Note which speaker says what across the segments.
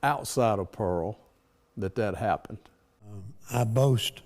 Speaker 1: outside of Pearl that happened?
Speaker 2: I boast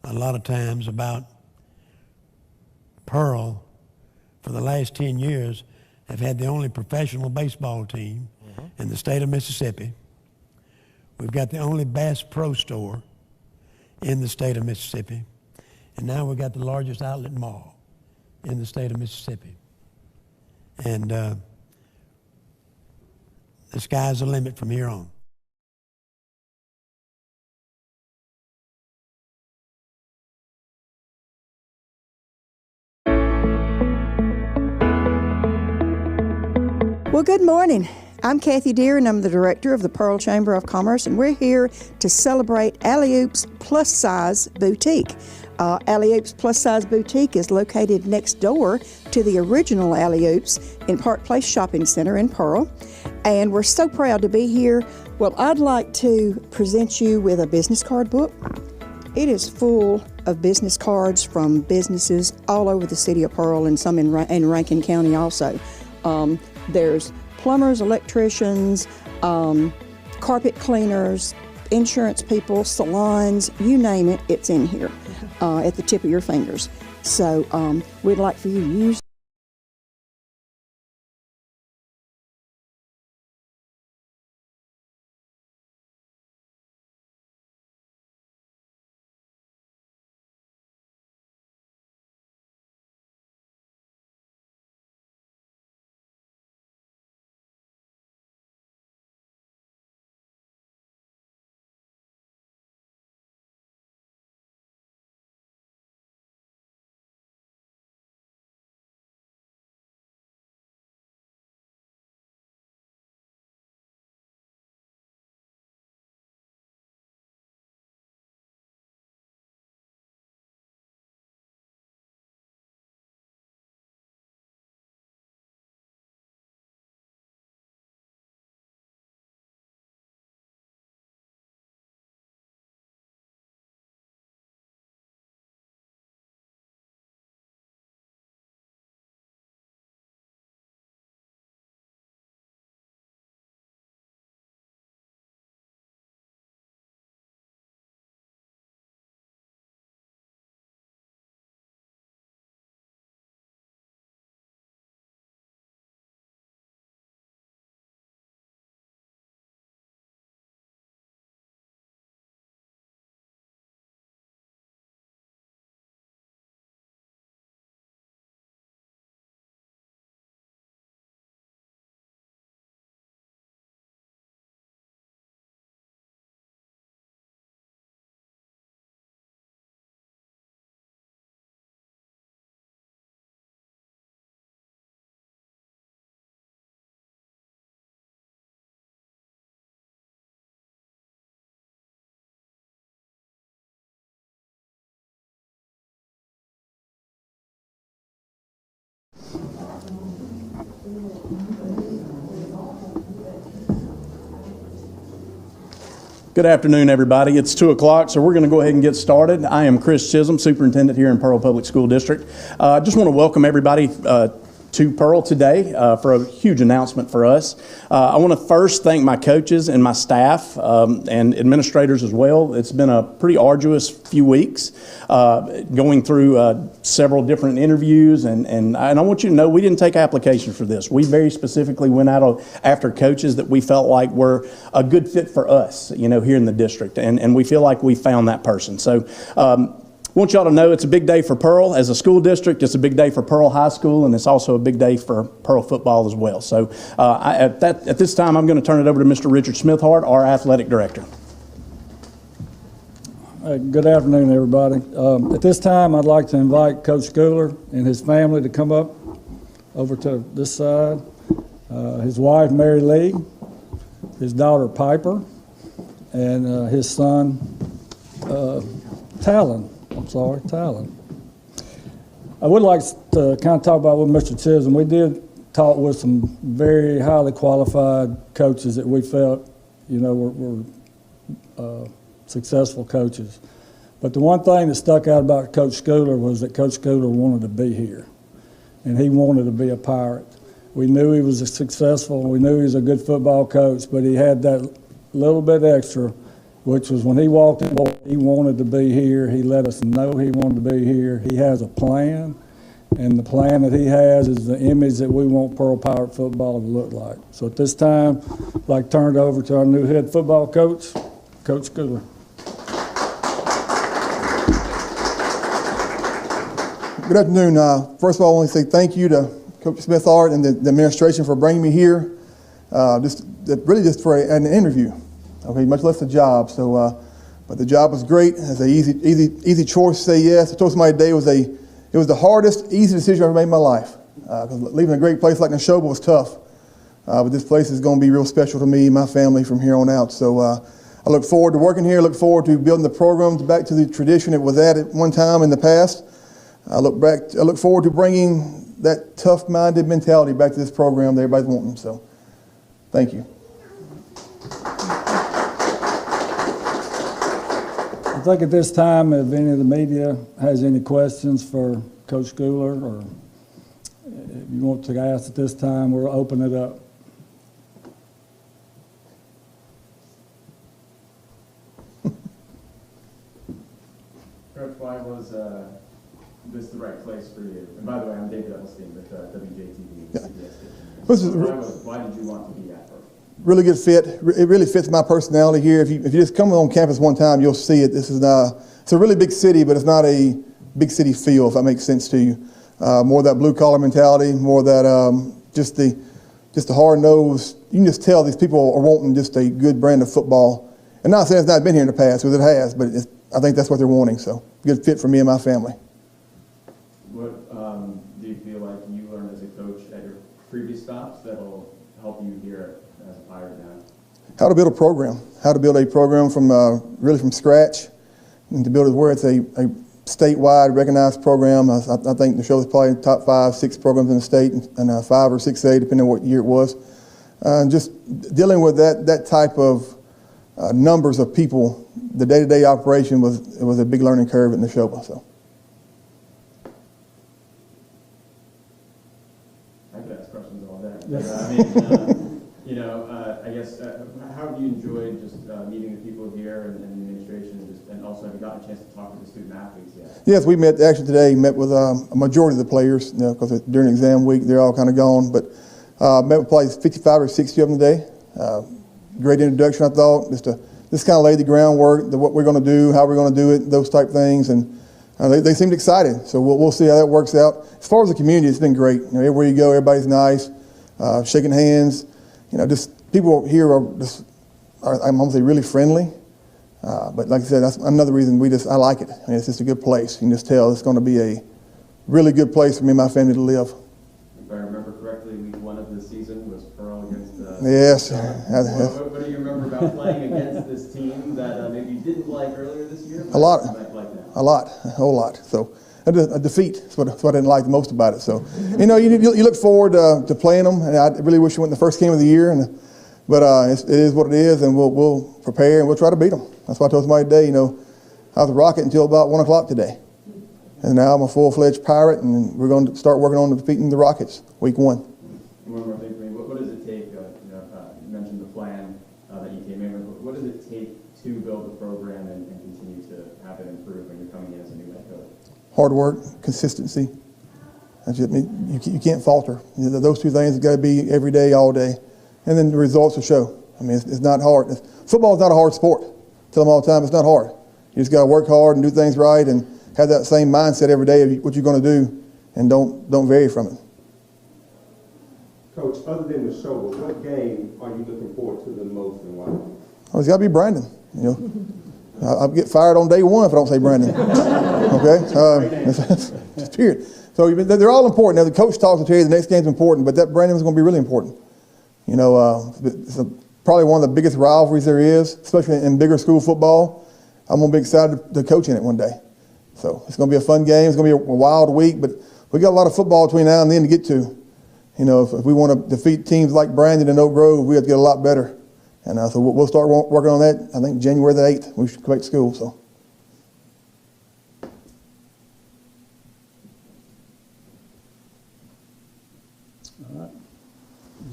Speaker 2: a lot of times about Pearl. For the last 10 years, have had the only professional baseball team in the state of Mississippi. We've got the only Bass Pro store in the state of Mississippi. And now we've got the largest outlet mall in the state of Mississippi. And the sky's the limit from here on.
Speaker 3: Well, good morning. I'm Kathy Deere, and I'm the director of the Pearl Chamber of Commerce, and we're here to celebrate Alley-Oop's Plus Size Boutique. Alley-Oop's Plus Size Boutique is located next door to the original Alley-Oop's in Park Place Shopping Center in Pearl, and we're so proud to be here. Well, I'd like to present you with a business card book. It is full of business cards from businesses all over the city of Pearl and some in Rankin County also. There's plumbers, electricians, carpet cleaners, insurance people, salons, you name it, it's in here at the tip of your fingers. So we'd like for you to use
Speaker 4: Good afternoon, everybody. It's 2 o'clock, so we're going to go ahead and get started. I am Chris Chisholm, Superintendent here in Pearl Public School District. I just want to welcome everybody to Pearl today for a huge announcement for us. I want to first thank my coaches and my staff and administrators as well. It's been a pretty arduous few weeks going through several different interviews, and I want you to know we didn't take applications for this. We very specifically went out after coaches that we felt like were a good fit for us, you know, here in the district, and we feel like we found that person. So I want y'all to know it's a big day for Pearl. As a school district, it's a big day for Pearl High School, and it's also a big day for Pearl football as well. So at this time, I'm going to turn it over to Mr. Richard Smithhart, our athletic director.
Speaker 5: Good afternoon, everybody. At this time, I'd like to invite Coach Schooler and his family to come up over to this side. His wife, Mary Lee, his daughter, Piper, and his son, Talon. I would like to kind of talk about with Mr. Chisholm. We did talk with some very highly qualified coaches that we felt, you know, were successful coaches. But the one thing that stuck out about Coach Schooler was that Coach Schooler wanted to be here, and he wanted to be a Pirate. We knew he was successful. We knew he was a good football coach, but he had that little bit extra, which was when he walked in, he wanted to be here. He let us know he wanted to be here. He has a plan, and the plan that he has is the image that we want Pearl Pirate football to look like. So at this time, I'd like to turn it over to our new head football coach, Coach Schooler.
Speaker 6: Good afternoon. First of all, I want to say thank you to Coach Smith-Art and the administration for bringing me here, just for an interview. Okay, much less a job. So, but the job was great. It's an easy choice to say yes. I told somebody today it was the hardest, easy decision I ever made in my life. Because leaving a great place like Neshoba was tough. But this place is going to be real special to me and my family from here on out. So I look forward to working here. I look forward to building the programs back to the tradition it was at one time in the past. I look forward to bringing that tough-minded mentality back to this program that everybody's wanting. So, thank you.
Speaker 5: I think at this time, if any of the media has any questions for Coach Schooler, or if you want to ask at this time, we'll open it up.
Speaker 4: Coach, why was this the right place for you? And by the way, I'm David Edelstein with WJTV.
Speaker 6: Yeah.
Speaker 4: Why did you want to be at Pearl?
Speaker 6: Really good fit. It really fits my personality here. If you just come on campus one time, you'll see it. It's a really big city, but it's not a big city feel, if that makes sense to you. More of that blue-collar mentality, more of that just the hard-nosed. You can just tell these people are wanting just a good brand of football. And not saying it's not been here in the past, because it has, but I think that's what they're wanting. So, good fit for me and my family.
Speaker 4: What do you feel like you learned as a coach at your previous stops that will help you here as a Pirate now?
Speaker 6: How to build a program. How to build a program from really from scratch, and to build it where it's a statewide recognized program. I think the show is probably top 5, 6 programs in the state, and 5 or 6A, depending on what year it was. Just dealing with that type of numbers of people, the day-to-day operation was a big learning curve at Neshoba. So.
Speaker 4: I could ask questions all day. But, I guess, how have you enjoyed just meeting the people here and the administration, and also have you gotten a chance to talk to the student athletes yet?
Speaker 6: Yes, we met with a majority of the players, because during exam week they're all kind of gone, but met with probably 55 or 60 of them today. Great introduction, I thought. Just kind of laid the groundwork, what we're going to do, how we're going to do it, those type things, and they seemed excited. So we'll see how that works out. As far as the community, it's been great. Everywhere you go, everybody's nice, shaking hands. Just people here are I'm going to say really friendly. But like I said, that's another reason I like it. It's just a good place. You can just tell it's going to be a really good place for me and my family to live.
Speaker 4: If I remember correctly, week 1 of the season was Pearl against
Speaker 6: Yes.
Speaker 4: What do you remember about playing against this team that maybe you didn't like earlier this year?
Speaker 6: A lot.
Speaker 4: A
Speaker 6: A whole lot. So a defeat is what I didn't like the most about it. So, you look forward to playing them, and I really wish we went the first game of the year. But it is what it is, and we'll prepare and we'll try to beat them. That's why I told somebody today, I was a Rocket until about 1 o'clock today. And now I'm a full-fledged Pirate, and we're going to start working on defeating the Rockets week 1.
Speaker 4: One more thing for me. What does it take, you mentioned the plan that you came in with. What does it take to build the program and continue to have it improve when you're coming in as a new head coach?
Speaker 6: Hard work, consistency. You can't falter. Those two things have got to be every day, all day. And then the results will show. It's not hard. Football is not a hard sport. I tell them all the time, it's not hard. You just got to work hard and do things right and have that same mindset every day of what you're going to do, and don't vary from it.
Speaker 7: Coach, other than the show, what game are you looking forward to the most and why?
Speaker 6: Oh, it's got to be Brandon. I'll get fired on day 1 if I don't say Brandon. Okay? Just period. So they're all important. Now, the coach talks to you the next game's important, but that Brandon's going to be really important. It's probably one of the biggest rivalries there is, especially in bigger school football. I'm going to be excited to coach in it one day. So it's going to be a fun game. It's going to be a wild week, but we got a lot of football between now and then to get to. If we want to defeat teams like Brandon and Oak Grove, we have to get a lot better. And so we'll start working on that, I think, January the 8th. We should come back to school. So.
Speaker 5: All right.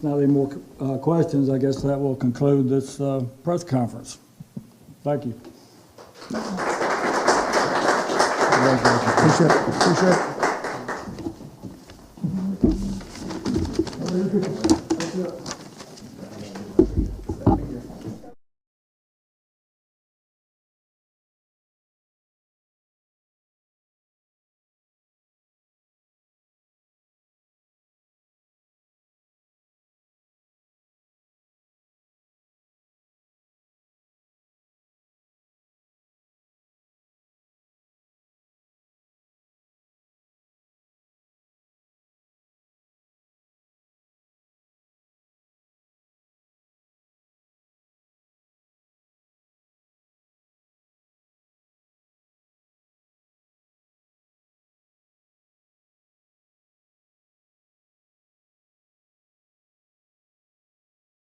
Speaker 5: there's not any more questions, I guess that will conclude this press conference. Thank you.
Speaker 6: Appreciate it.